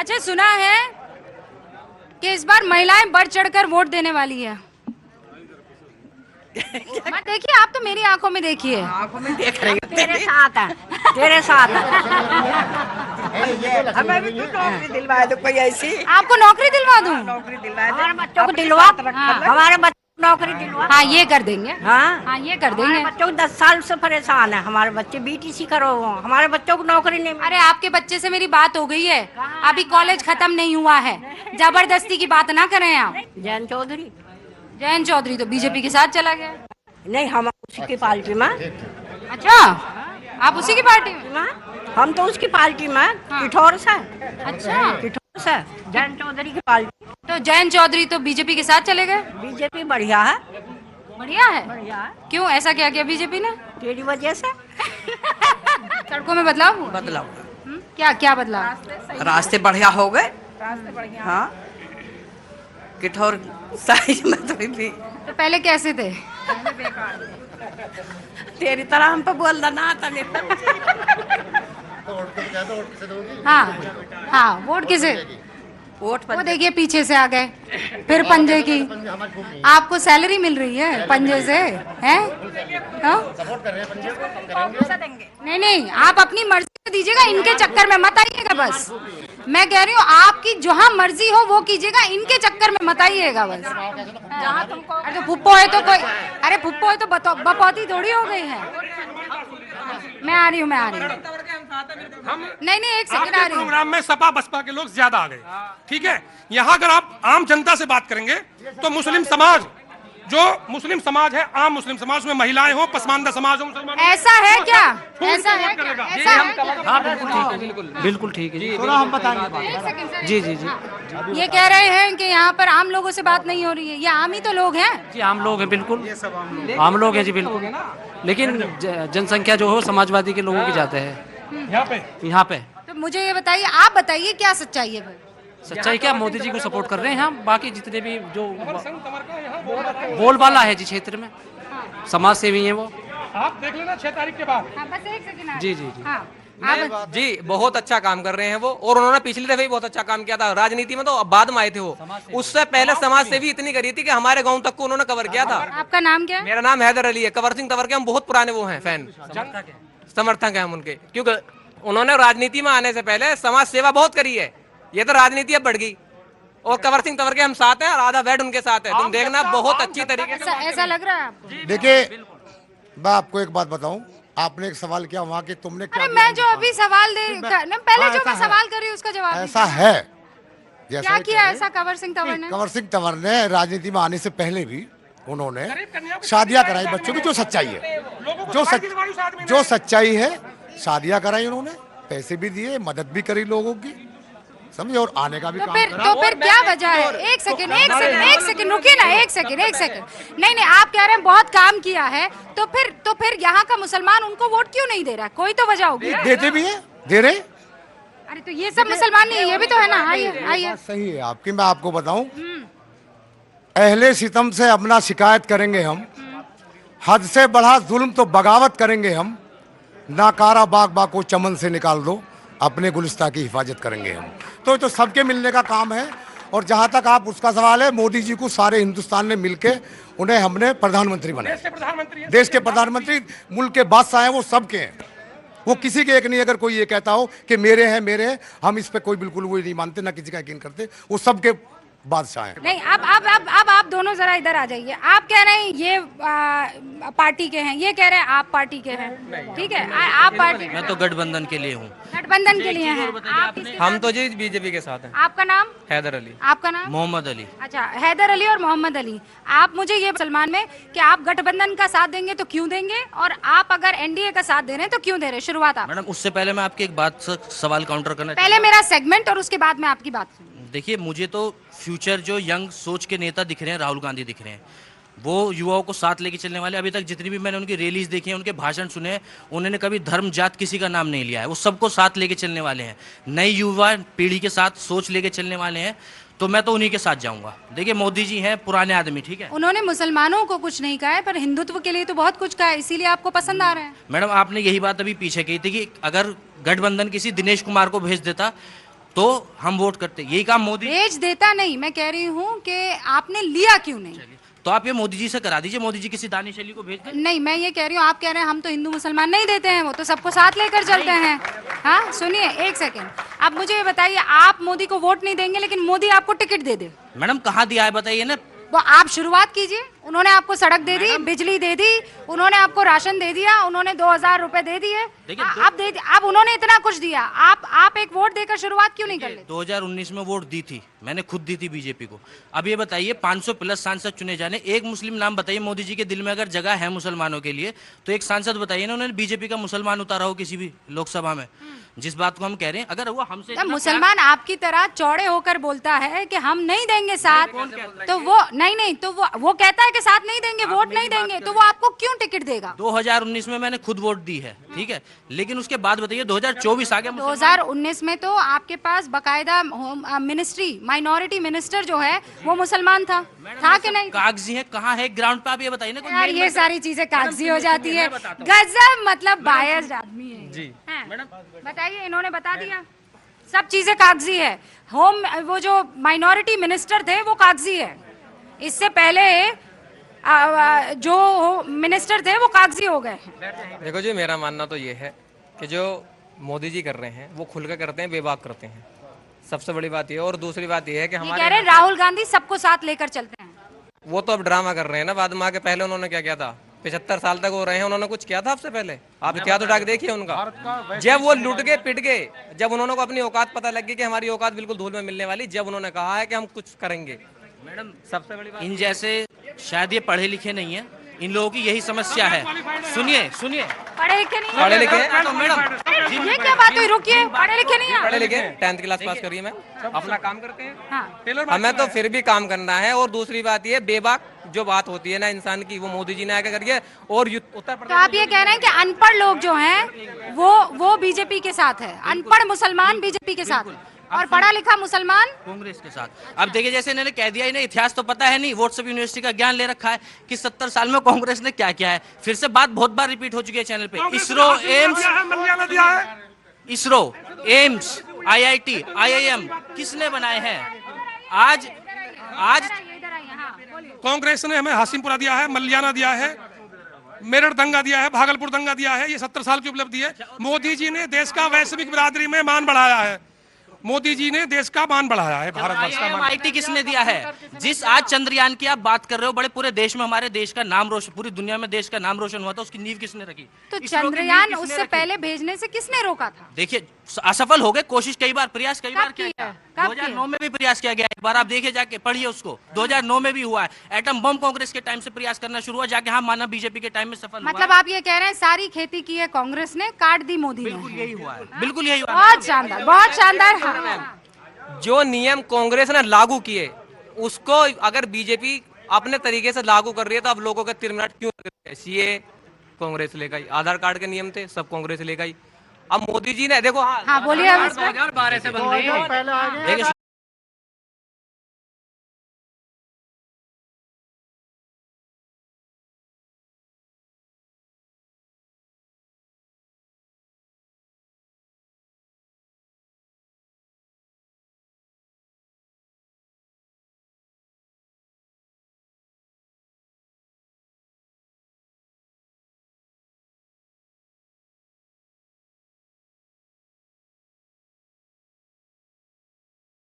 अच्छा, सुना है कि इस बार महिलाएं बढ़ चढ़कर वोट देने वाली है। मत देखिए, आप तो मेरी आंखों में देखिए। आंखों में देख रही हो। तेरे साथ है, तेरे साथ है। हमें भी तो नौकरी दिलवाए दो कोई ऐसी। आपको नौकरी दिलवा दूं? नौकरी दिलवाए दो। हमारे बच्चों को अपने दिलवा, साथ रखा हाँ। लो। हमारे बच्चों को नौकरी दिलवा। हाँ, ये कर देंगे। हाँ, हाँ, ये कर हमारे देंगे। बच्चों को 10 साल से परेशान है। हमारे बच्चे बीटीसी करो, हमारे बच्चों को नौकरी नहीं मिली। अरे, आपके बच्चे से मेरी बात हो गई है, अभी कॉलेज खत्म नहीं हुआ है। जबरदस्ती की बात ना करें आप। जैन चौधरी जयंत चौधरी तो बीजेपी के साथ चला गया। नहीं, हम उसी की पार्टी में। अच्छा, आप उसी की पार्टी में? हम तो उसकी पार्टी में, हाँ। किठौर से। अच्छा, किठौर से जैन चौधरी की पार्टी। तो जयंत चौधरी तो बीजेपी के साथ चले गए। बीजेपी बढ़िया है, बढ़िया है। बढ़िया है। क्यों, ऐसा क्या किया बीजेपी ने? तेरी वजह से सड़कों में बदलाव हुआ? बदलाव क्या क्या बदलाव? रास्ते बढ़िया हो गए। हाँ, किठौर साइज में थोड़ी भी तो पहले कैसे थे? तेरी तरह हम पे बोल देना आता नहीं। हाँ हाँ, वोट किसे? वोट वो पर देखिए, पीछे से आ गए, फिर पंजे की। आपको सैलरी मिल रही है पंजे से, हैं? हाँ? नहीं नहीं, आप अपनी मर्जी से दीजिएगा, इनके चक्कर में मत आइएगा बस। मैं कह रही हूँ, आपकी जहाँ मर्जी हो वो कीजिएगा, इनके चक्कर में मत आइएगा बस। जहाँ तुमको, अरे तो फुप्पो है तो कोई, अरे फुप्पो है तो बपौती थोड़ी हो गई है। मैं आ रही हूँ। नहीं नहीं, एक सेकंड, आ आपके रही हूँ। प्रोग्राम में सपा बसपा के लोग ज्यादा आ गए। ठीक है, यहाँ अगर आप आम जनता से बात करेंगे तो मुस्लिम समाज, जो मुस्लिम समाज है, आम मुस्लिम समाज में महिलाएं हो, पसमानदा समाज हो, मुसलमान हो, ऐसा है क्या? खूब ऐसा वोट है क्या? करेगा। ऐसा है क्या? हाँ बिल्कुल ठीक है, बिल्कुल ठीक है जी। थोड़ा हम बताएंगे। एक सेकंड सर, जी एक जी सेकंड। जी हाँ। ये कह रहे हैं कि यहाँ पर आम लोगों से बात नहीं हो रही है। ये आम ही तो लोग हैं। जी, आम लोग हैं, बिल्कुल आम लोग हैं जी, बिल्कुल। लेकिन जनसंख्या जो हो समाजवादी के लोगों की ज्यादा है यहाँ पे। तो मुझे ये बताइए, आप बताइए क्या सच्चाई है फिर? सच्चाई क्या, मोदी जी को सपोर्ट कर रहे हैं हम। बाकी जितने भी जो बोलबाला है जी क्षेत्र में, समाज सेवी हैं वो। आप देख लेना 6 तारीख के बाद। हाँ, बस एक सेकंड। जी जी जी। हाँ, आप जी बहुत अच्छा काम कर रहे हैं वो, और उन्होंने पिछली दफे भी बहुत अच्छा काम किया था। राजनीति में तो अब बाद में आए थे वो, उससे पहले समाज सेवी इतनी करी थी कि हमारे गांव तक को उन्होंने कवर किया था। आपका नाम क्या है? मेरा नाम हैदर अली है। कंवर सिंह तंवर के हम बहुत पुराने वो हैं, फैन समर्थक हैं हम उनके, क्योंकि उन्होंने राजनीति में आने से पहले समाज सेवा बहुत करी है। ये तो राजनीति अब बढ़ गई, और कंवर सिंह तंवर के हम साथ हैं और आधा बेड उनके साथ है। तुम देखना बहुत अच्छी तरीके से। ऐसा लग रहा है आपको? देखिए, मैं आपको एक बात बताऊं, आपने एक सवाल किया वहाँ के, तुमने क्या अरे, मैं जो अभी सवाल पहले जो ऐसा मैं है। सवाल कर रही हूँ उसका जवाब ऐसा दीजिए। है। जैसा क्या ये किया कह रहे ऐसा कंवर सिंह तंवर ने? कंवर सिंह तंवर ने राजनीति में आने से पहले भी उन्होंने शादियां कराई बच्चों की, जो सच्चाई है, जो सच्चाई है, शादियां कराई उन्होंने, पैसे भी दिए, मदद भी करी लोगों की, समझे, और आने का भी काम करा। तो फिर क्या वजह है? एक सेकंड रुकिए ना, एक सेकंड। नहीं नहीं, आप कह रहे हैं बहुत काम किया है, तो फिर यहाँ का मुसलमान उनको वोट क्यों नहीं दे रहा? कोई तो वजह होगी। देते भी है, दे रहे। अरे, तो ये सब मुसलमान नहीं, ये भी तो है ना। आइए आइए। बात सही है आपकी। मैं आपको बताऊं, अहले सितम से अपना शिकायत करेंगे हम, हद से बढ़ा जुल्म तो बगावत करेंगे हम, नाकारा बाग बाग को चमन से निकाल दो, अपने गुलिस्ता की हिफाजत करेंगे हम। तो सबके मिलने का काम है। और जहां तक आप उसका सवाल है, मोदी जी को सारे हिंदुस्तान ने मिलके उन्हें हमने प्रधानमंत्री बनाया। देश के प्रधानमंत्री, मुल्क के बादशाह हैं, वो सबके हैं, वो किसी के एक नहीं। अगर कोई ये कहता हो कि मेरे हैं, हम इस पे कोई बिल्कुल वो नहीं मानते, ना किसी का यकीन करते, वो सबके बादशाह हैं। नहीं, अब आप दोनों जरा इधर आ जाइए। आप कह रहे हैं ये पार्टी के हैं, ये कह रहे हैं आप पार्टी के हैं, ठीक है? आप पार्टी, मैं तो गठबंधन के लिए हूँ। गठबंधन के लिए हैं आप? किसके हम साथ? तो जी बीजेपी के साथ हैं। आपका नाम? हैदर अली। आपका नाम? मोहम्मद अली। अच्छा, हैदर अली और मोहम्मद अली। आप मुझे ये सलमान में कि आप गठबंधन का साथ देंगे तो क्यों देंगे, और आप अगर एनडीए का साथ दे रहे हैं तो क्यों दे रहे हैं? शुरुआत आप। मैडम, उससे पहले मैं आपकी एक बात से सवाल काउंटर करना पहले मेरा सेगमेंट और उसके बाद में आपकी बात सुनिए। देखिए, मुझे तो फ्यूचर जो यंग सोच के नेता दिख रहे हैं, राहुल गांधी दिख रहे हैं, वो युवाओं को साथ लेके चलने वाले। अभी तक जितनी भी मैंने उनकी रैलीज देखी हैं, उनके भाषण सुने हैं, उन्होंने कभी धर्म जात किसी का नाम नहीं लिया है। वो सबको साथ लेके चलने वाले हैं, नई युवा पीढ़ी के साथ सोच लेके चलने वाले हैं। तो मैं तो उन्हीं के साथ जाऊंगा। देखिए, मोदी जी हैं पुराने आदमी, ठीक है, उन्होंने मुसलमानों को कुछ नहीं कहा है, पर हिंदुत्व के लिए तो बहुत कुछ कहा है, इसीलिए आपको पसंद आ रहा है। मैडम आपने यही बात अभी पीछे कही थी कि अगर गठबंधन किसी दिनेश कुमार को भेज देता तो हम वोट करते। यही काम मोदी। भेज देता नहीं, मैं कह रही हूँ कि आपने लिया क्यों नहीं? तो आप ये मोदी जी से करा दीजिए, मोदी जी किसी दानिश अली को भेज दें। नहीं, मैं ये कह रही हूँ, आप कह रहे हैं हम तो हिंदू मुसलमान नहीं देते हैं, वो तो सबको साथ लेकर चलते हैं। हाँ सुनिए एक सेकेंड, अब मुझे ये बताइए, आप मोदी को वोट नहीं देंगे लेकिन मोदी आपको टिकट दे दे, मैडम कहाँ दिया है बताइए ना। वो आप शुरुआत कीजिए। उन्होंने आपको सड़क दे दी, बिजली दे दी, उन्होंने आपको राशन दे दिया, उन्होंने 2000 रुपए दे दिए, देखिए, अब उन्होंने इतना कुछ दिया, आप एक वोट देकर शुरुआत क्यों नहीं कर लेते? 2019 में वोट दी थी, मैंने खुद दी थी बीजेपी को। अब ये बताइए 500 प्लस सांसद चुने जाने, एक मुस्लिम नाम बताइए मोदी जी के दिल में अगर जगह है मुसलमानों के लिए, तो एक सांसद बताइए ना उन्होंने बीजेपी का मुसलमान उतारा हो किसी भी लोकसभा में। जिस बात को हम कह रहे हैं, अगर वो हमसे मुसलमान आपकी तरह चौड़े होकर बोलता है कि हम नहीं देंगे साथ, तो वो नहीं तो वो कहता है कि साथ नहीं देंगे, वोट नहीं देंगे, तो वो आपको क्यों टिकट देगा? 2019 में मैंने खुद वोट दी है, ठीक है, लेकिन उसके बाद बताइए 2024 आ गया। 2019 में तो आपके पास बकायदा मिनिस्ट्री, माइनॉरिटी मिनिस्टर जो है वो मुसलमान था कि नहीं? कागजी है, कहाँ है ग्राउंड पे, आप ये बताइए ना। यार ये सारी चीजें कागजी हो जाती है, गजब मतलब बायस्ड आदमी है जी मैडम। बताइए, इन्होंने बता दिया सब चीजें कागजी है। होम वो जो माइनॉरिटी मिनिस्टर थे वो कागजी है, इससे पहले जो मिनिस्टर थे वो कागजी हो गए। देखो जी, मेरा मानना तो ये है कि जो मोदी जी कर रहे हैं वो खुलकर करते हैं, बेबाक करते हैं, सबसे बड़ी बात ये। और दूसरी बात ये है कि कह रहे हैं राहुल गांधी सबको साथ लेकर चलते हैं। वो तो अब ड्रामा कर रहे हैं ना, बाद में आके। पहले उन्होंने क्या किया था? 75 साल तक हो रहे हैं, उन्होंने कुछ किया था आपसे पहले? आप इतिहास उठा के देखिए उनका। जब वो लुट गए, पिट गए, जब उन्होंने को अपनी औकात पता लग गई कि हमारी औकात बिल्कुल धूल में मिलने वाली, जब उन्होंने कहा है कि हम कुछ करेंगे। मैडम सबसे बड़ी बात, इन जैसे शायद ये पढ़े लिखे नहीं है, इन लोगों की यही समस्या है। सुनिए पढ़े लिखे नहीं, पढ़े लिखे तो मैडम ये क्या बात हुई? रुकिए, पढ़े लिखे नहीं पढ़े लिखे 10th क्लास पास करिए मैम, अपना काम करते हैं। हाँ। हमें तो फिर भी काम करना है। और दूसरी बात ये, बेबाक जो बात होती है ना इंसान की, वो मोदी जी ने आगे करिए। और उत्तर प्रदेश, तो आप ये कह रहे हैं कि अनपढ़ लोग जो हैं वो बीजेपी के साथ है, अनपढ़ मुसलमान बीजेपी के साथ है और पढ़ा लिखा मुसलमान कांग्रेस के साथ। अब देखिए, जैसे इन्होंने कह दिया, इन्हें इतिहास तो पता है नहीं, व्हाट्सएप यूनिवर्सिटी का ज्ञान ले रखा है कि 70 साल में कांग्रेस ने क्या किया है। फिर से बात बहुत बार रिपीट हो चुकी है चैनल पे। इसरो, एम्स, IIT, IIM किसने बनाए हैं? आज कांग्रेस ने हमें हासिमपुरा दिया है, मल्याना दिया है, मेरठ दंगा दिया है, भागलपुर दंगा दिया है, ये 70 साल की उपलब्धि है। मोदी जी ने देश का वैश्विक बिरादरी में मान बढ़ाया है, मोदी जी ने देश का मान बढ़ाया है, भारतवर्ष का मान। IIT किसने दिया है? जिस आज चंद्रयान की आप बात कर रहे हो, बड़े पूरे देश में हमारे देश का नाम रोशन, पूरी दुनिया में देश का नाम रोशन हुआ था, उसकी नींव किसने रखी? तो चंद्रयान उससे पहले भेजने से किसने रोका था? देखिए, असफल हो गए, कोशिश कई बार, प्रयास कई बार किया गया। कब 2009 में भी प्रयास किया गया, एक बार आप देखिए, जाके पढ़िए उसको। 2009 में भी हुआ है। एटम बम कांग्रेस के टाइम से प्रयास करना शुरू हुआ, जाके हाँ माना बीजेपी के टाइम में सफल हुआ। मतलब आप ये कह रहे हैं सारी खेती की है कांग्रेस ने, काट दी मोदी ने। बिल्कुल यही हुआ है, बिल्कुल यही हुआ। बहुत शानदार, बहुत शानदार। हाँ। जो नियम कांग्रेस ने लागू किए, उसको अगर बीजेपी अपने तरीके से लागू कर रही है, तो अब लोगों के 3 मिनट क्यों? सीए कांग्रेस ले गई, आधार कार्ड के नियम थे सब कांग्रेस ले गई। अब मोदी जी ने देखो, हाँ बोलिए। बारह से बन रही है।